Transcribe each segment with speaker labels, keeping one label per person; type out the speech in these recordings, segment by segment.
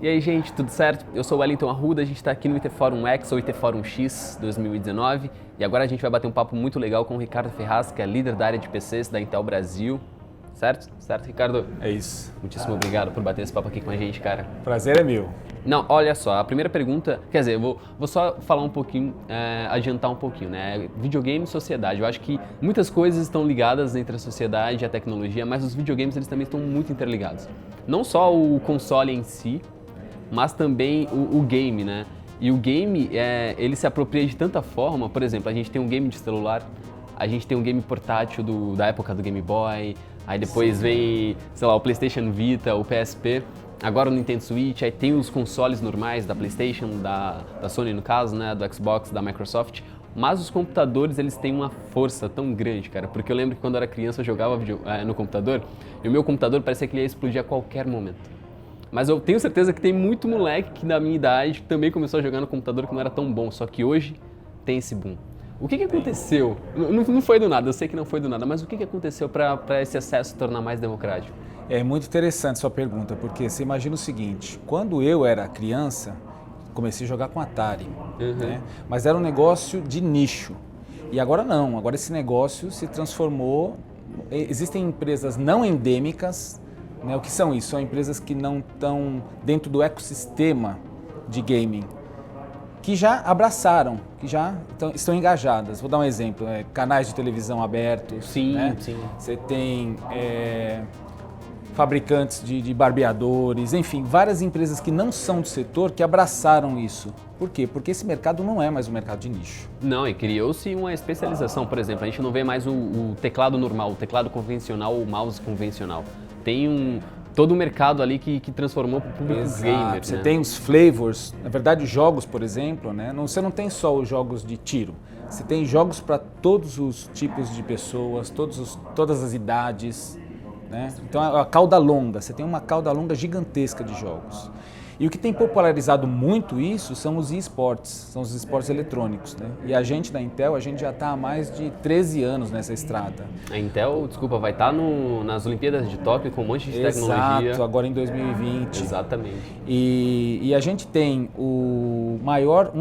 Speaker 1: E aí, gente, tudo certo? Eu sou o Wellington Arruda, a gente está aqui no IT Forum X ou IT Forum X 2019 e agora a gente vai bater um papo muito legal com o Ricardo Ferraz, que é líder da área de PCs da Intel Brasil. Certo? Certo, Ricardo?
Speaker 2: É isso.
Speaker 1: Muitíssimo obrigado por bater esse papo aqui com a gente, cara.
Speaker 2: Prazer é meu.
Speaker 1: Não, olha só, a primeira pergunta, quer dizer, eu vou só falar um pouquinho, adiantar um pouquinho, né? Videogame e sociedade. Eu acho que muitas coisas estão ligadas entre a sociedade e a tecnologia, mas os videogames eles também estão muito interligados. Não só o console em si, mas também o game, né? E o game, ele se apropria de tanta forma, por exemplo, a gente tem um game de celular, a gente tem um game portátil da época do Game Boy, aí depois vem, sei lá, o PlayStation Vita, o PSP, agora o Nintendo Switch, aí tem os consoles normais da PlayStation, da Sony no caso, né, do Xbox, da Microsoft, mas os computadores eles têm uma força tão grande, cara, porque eu lembro que quando eu era criança eu jogava no computador e o meu computador parecia que ele ia explodir a qualquer momento. Mas eu tenho certeza que tem muito moleque que na minha idade também começou a jogar no computador que não era tão bom, só que hoje tem esse boom. O que aconteceu? Não foi do nada, eu sei que não foi do nada, mas o que aconteceu para esse acesso se tornar mais democrático?
Speaker 2: É muito interessante sua pergunta, porque você imagina o seguinte, quando eu era criança, comecei a jogar com Atari, né? Mas era um negócio de nicho. E agora não, agora esse negócio se transformou, existem empresas não endêmicas, né? O que são isso? São empresas que não estão dentro do ecossistema de gaming, que já abraçaram, que já estão engajadas. Vou dar um exemplo, canais de televisão abertos.
Speaker 1: Sim,
Speaker 2: né?
Speaker 1: sim.
Speaker 2: Você tem fabricantes de barbeadores, enfim, várias empresas que não são do setor que abraçaram isso. Por quê? Porque esse mercado não é mais um mercado de nicho.
Speaker 1: Não, e criou-se uma especialização, por exemplo, a gente não vê mais o teclado normal, o teclado convencional, o mouse convencional. Tem todo o mercado ali que transformou para o público gamer.
Speaker 2: Você
Speaker 1: né?
Speaker 2: tem os flavors, na verdade jogos, por exemplo, né? Você não tem só os jogos de tiro, você tem jogos para todos os tipos de pessoas, todas as idades, né? Então a cauda longa, você tem uma cauda longa gigantesca de jogos. E o que tem popularizado muito isso são os esportes, são os esportes eletrônicos, né? E a gente da Intel, a gente já está há mais de 13 anos nessa estrada.
Speaker 1: A Intel, desculpa, vai estar nas Olimpíadas de Tóquio com um monte de tecnologia.
Speaker 2: Exato, agora em 2020.
Speaker 1: Exatamente.
Speaker 2: E a gente tem um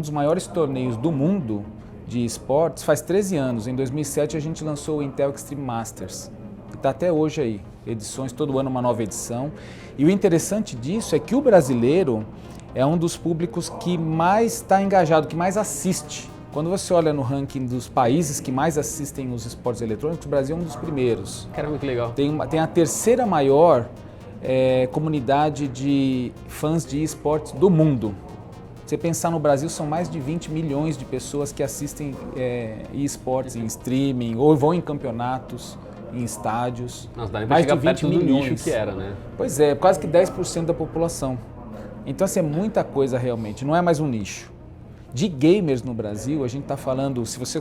Speaker 2: dos maiores torneios do mundo de esportes faz 13 anos. Em 2007 a gente lançou o Intel Extreme Masters, que está até hoje aí. Edições, todo ano uma nova edição. E o interessante disso é que o brasileiro é um dos públicos que mais está engajado, que mais assiste. Quando você olha no ranking dos países que mais assistem os esportes eletrônicos, o Brasil é um dos primeiros.
Speaker 1: Caramba, que legal.
Speaker 2: Tem a terceira maior comunidade de fãs de esportes do mundo. Você pensar no Brasil, são mais de 20 milhões de pessoas que assistem esportes em streaming ou vão em campeonatos, em estádios.
Speaker 1: Nossa, dá nem pra
Speaker 2: mais de
Speaker 1: chegar
Speaker 2: 20
Speaker 1: perto do
Speaker 2: milhões.
Speaker 1: nicho que era, né?
Speaker 2: Pois é, quase que 10% da população. Então, assim, é muita coisa realmente, não é mais um nicho. De gamers no Brasil, a gente está falando, se você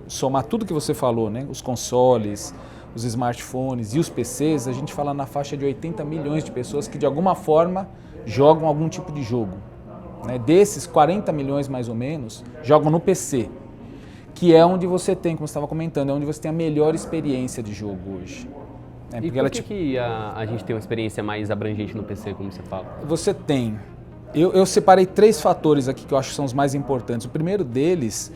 Speaker 2: somar tudo que você falou, né? Os consoles, os smartphones e os PCs, a gente fala na faixa de 80 milhões de pessoas que de alguma forma jogam algum tipo de jogo. Né? Desses, 40 milhões mais ou menos jogam no PC, que é onde você tem, como você estava comentando, é onde você tem a melhor experiência de jogo hoje.
Speaker 1: E por que a gente tem uma experiência mais abrangente no PC, como você fala?
Speaker 2: Você tem. Eu separei 3 fatores aqui que eu acho que são os mais importantes. O primeiro deles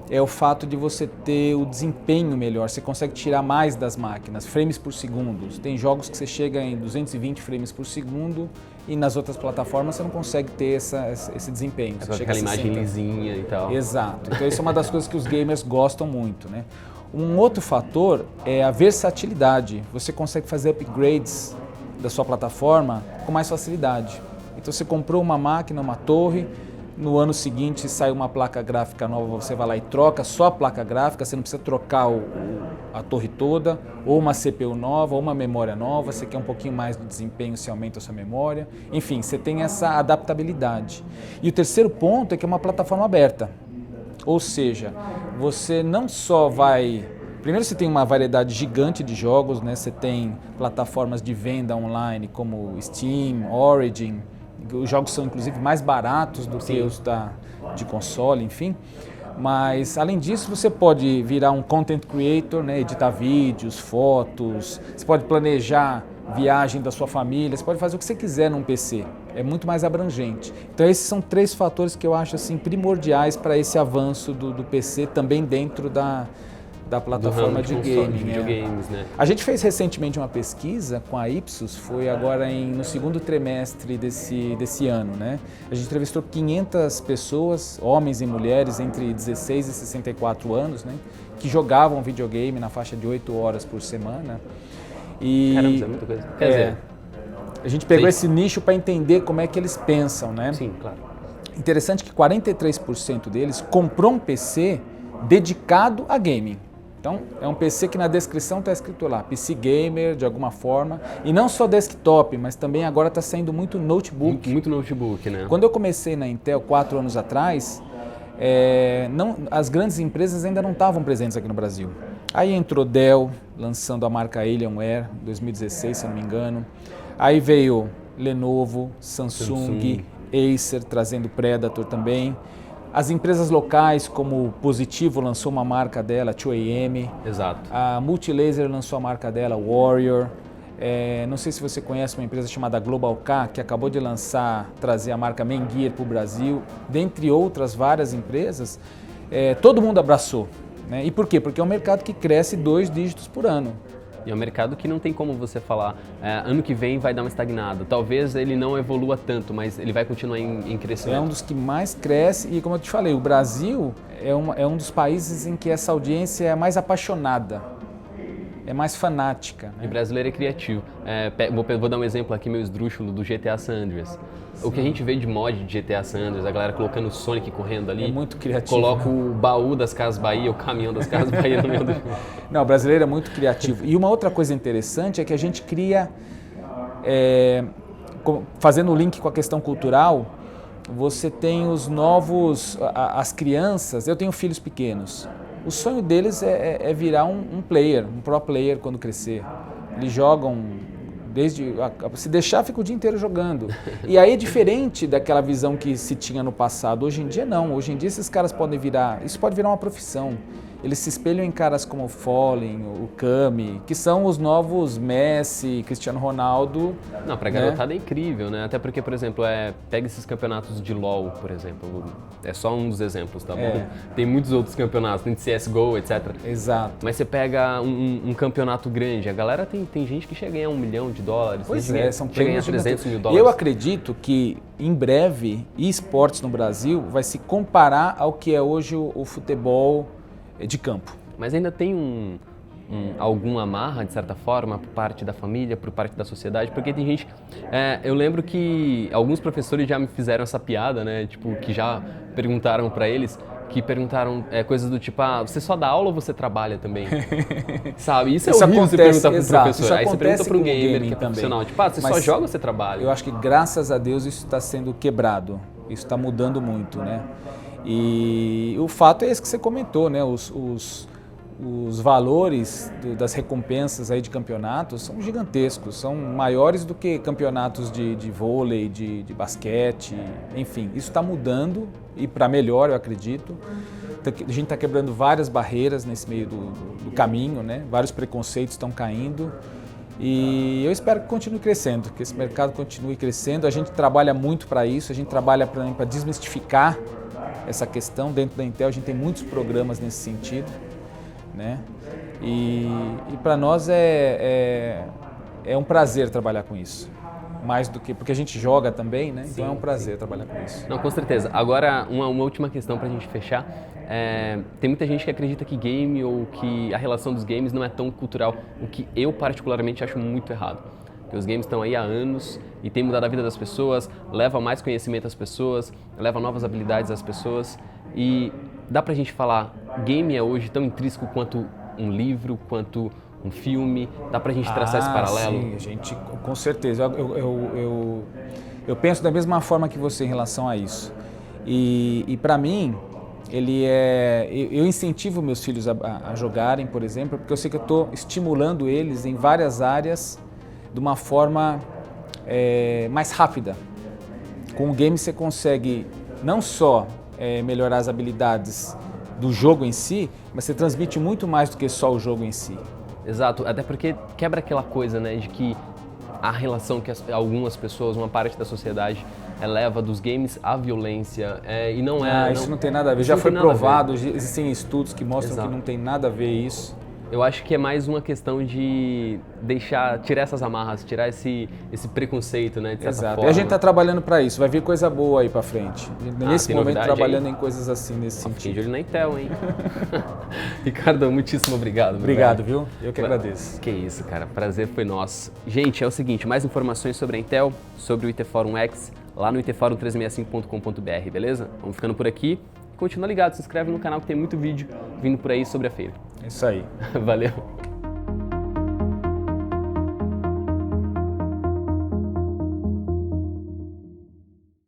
Speaker 2: é o fato de você ter o desempenho melhor, você consegue tirar mais das máquinas, frames por segundo. Tem jogos que você chega em 220 frames por segundo e nas outras plataformas você não consegue ter esse desempenho. Você chega
Speaker 1: aquela
Speaker 2: a 60.
Speaker 1: imagem lisinha e tal.
Speaker 2: Exato. Então isso é uma das coisas que os gamers gostam muito, né? Um outro fator é a versatilidade. Você consegue fazer upgrades da sua plataforma com mais facilidade. Então você comprou uma máquina, uma torre, no ano seguinte sai uma placa gráfica nova, você vai lá e troca só a placa gráfica, você não precisa trocar a torre toda, ou uma CPU nova, ou uma memória nova, você quer um pouquinho mais de desempenho, você aumenta a sua memória. Enfim, você tem essa adaptabilidade. E o terceiro ponto é que é uma plataforma aberta. Ou seja, você não só vai... Primeiro você tem uma variedade gigante de jogos, né? Você tem plataformas de venda online como Steam, Origin. Os jogos são inclusive mais baratos do que os de console, enfim. Mas além disso você pode virar um content creator, né? Editar vídeos, fotos. Você pode planejar viagem da sua família, você pode fazer o que você quiser num PC, é muito mais abrangente. Então esses são 3 fatores que eu acho assim, primordiais para esse avanço do PC também dentro da plataforma de gaming.
Speaker 1: De videogames, né?
Speaker 2: A gente fez recentemente uma pesquisa com a Ipsos, foi agora no segundo trimestre desse ano, né? A gente entrevistou 500 pessoas, homens e mulheres entre 16 e 64 anos, né? Que jogavam videogame na faixa de 8 horas por semana. E,
Speaker 1: caramba, isso é muita coisa. Quer dizer,
Speaker 2: a gente pegou esse nicho para entender como é que eles pensam, né?
Speaker 1: Sim, claro.
Speaker 2: Interessante que 43% deles comprou um PC dedicado a gaming. Então, é um PC que na descrição está escrito lá, PC Gamer, de alguma forma. E não só desktop, mas também agora está saindo muito notebook.
Speaker 1: Muito notebook, né?
Speaker 2: Quando eu comecei na Intel 4 anos atrás, as grandes empresas ainda não estavam presentes aqui no Brasil. Aí entrou Dell, lançando a marca Alienware, em 2016, se não me engano. Aí veio Lenovo, Samsung, Acer, trazendo Predator também. As empresas locais, como Positivo, lançou uma marca dela, 2AM.
Speaker 1: Exato.
Speaker 2: A Multilaser lançou a marca dela, Warrior. Não sei se você conhece uma empresa chamada Global K, que acabou de trazer a marca Main Gear para o Brasil. Dentre outras várias empresas, todo mundo abraçou. Né? E por quê? Porque é um mercado que cresce 2 dígitos por ano.
Speaker 1: E é um mercado que não tem como você falar, ano que vem vai dar uma estagnada. Talvez ele não evolua tanto, mas ele vai continuar em crescimento.
Speaker 2: É um dos que mais cresce e, como eu te falei, o Brasil é um dos países em que essa audiência é mais apaixonada, é mais fanática. Né?
Speaker 1: E o brasileiro é criativo. Vou dar um exemplo aqui meio esdrúxulo do GTA San Andreas. O que a gente vê de mod de GTA San Andreas, a galera colocando o Sonic correndo ali.
Speaker 2: É muito criativo.
Speaker 1: Coloca o baú das Casas Bahia, o caminhão das Casas Bahia no meio do...
Speaker 2: Não, o brasileiro é muito criativo. E uma outra coisa interessante é que a gente cria, fazendo o link com a questão cultural, você tem os novos, as crianças, eu tenho filhos pequenos, o sonho deles é virar um player, um pro player quando crescer. Eles jogam... se deixar, fica o dia inteiro jogando. E aí é diferente daquela visão que se tinha no passado. Hoje em dia não. Hoje em dia esses caras podem virar... Isso pode virar uma profissão. Eles se espelham em caras como o Fallen, o Kami, que são os novos Messi, Cristiano Ronaldo.
Speaker 1: Não, pra garotada é incrível, né? Até porque, por exemplo, pega esses campeonatos de LoL, por exemplo. É só um dos exemplos, tá bom? Tem muitos outros campeonatos, tem de CSGO, etc.
Speaker 2: Exato.
Speaker 1: Mas você pega um campeonato grande, a galera tem gente que chega a ganhar $1 milhão.
Speaker 2: Pois
Speaker 1: são chega a ganhar $300 mil.
Speaker 2: Eu acredito que, em breve, esportes no Brasil vai se comparar ao que é hoje o futebol de campo.
Speaker 1: Mas ainda tem alguma amarra, de certa forma, por parte da família, por parte da sociedade? Porque tem gente... eu lembro que alguns professores já me fizeram essa piada, né? Tipo, que já perguntaram para eles, coisas do tipo, você só dá aula ou você trabalha também? Sabe? Isso é horrível você perguntar para um professor. Aí você pergunta para um gamer que é profissional, tipo, você só joga ou você trabalha?
Speaker 2: Eu acho que, graças a Deus, isso está sendo quebrado. Isso está mudando muito, né? E o fato é esse que você comentou, né? Os valores das recompensas aí de campeonatos são gigantescos, são maiores do que campeonatos de vôlei, de basquete, enfim. Isso está mudando e para melhor, eu acredito. A gente está quebrando várias barreiras nesse meio do caminho, né? Vários preconceitos estão caindo. E eu espero que continue crescendo, que esse mercado continue crescendo. A gente trabalha muito para isso, a gente trabalha para desmistificar essa questão. Dentro da Intel a gente tem muitos programas nesse sentido, né? E para nós é um prazer trabalhar com isso, mais do que porque a gente joga também, né? Então é um prazer trabalhar com isso.
Speaker 1: Não, com certeza. Agora, uma última questão para a gente fechar. Tem muita gente que acredita que game ou que a relação dos games não é tão cultural, o que eu particularmente acho muito errado. Porque os games estão aí há anos e tem mudado a vida das pessoas, leva mais conhecimento às pessoas, leva novas habilidades às pessoas. E dá pra gente falar, game é hoje tão intrínseco quanto um livro, quanto um filme? Dá pra gente traçar esse paralelo?
Speaker 2: Sim, gente, com certeza. Eu penso da mesma forma que você em relação a isso. E para mim, eu incentivo meus filhos a jogarem, por exemplo, porque eu sei que eu estou estimulando eles em várias áreas de uma forma mais rápida. Com o game você consegue não só melhorar as habilidades do jogo em si, mas você transmite muito mais do que só o jogo em si.
Speaker 1: Exato, até porque quebra aquela coisa, né, de que a relação que algumas pessoas, uma parte da sociedade, leva dos games à violência, e não é...
Speaker 2: Isso não tem nada a ver, já foi provado, existem estudos que mostram
Speaker 1: Exato.
Speaker 2: que não tem nada a ver isso.
Speaker 1: Eu acho que é mais uma questão de tirar essas amarras, tirar esse preconceito, né, de certa
Speaker 2: Exato.
Speaker 1: forma.
Speaker 2: E a gente está trabalhando para isso, vai vir coisa boa aí para frente. Nesse momento trabalhando em coisas assim, nesse
Speaker 1: Fiquei
Speaker 2: sentido.
Speaker 1: de olho na Intel, hein? Ricardo, muitíssimo obrigado.
Speaker 2: Obrigado, viu? Eu que agradeço.
Speaker 1: Que isso, cara. Prazer foi nosso. Gente, é o seguinte, mais informações sobre a Intel, sobre o IT Forum X, lá no itforum365.com.br, beleza? Vamos ficando por aqui. Continua ligado, se inscreve no canal que tem muito vídeo vindo por aí sobre a feira.
Speaker 2: É isso aí.
Speaker 1: Valeu.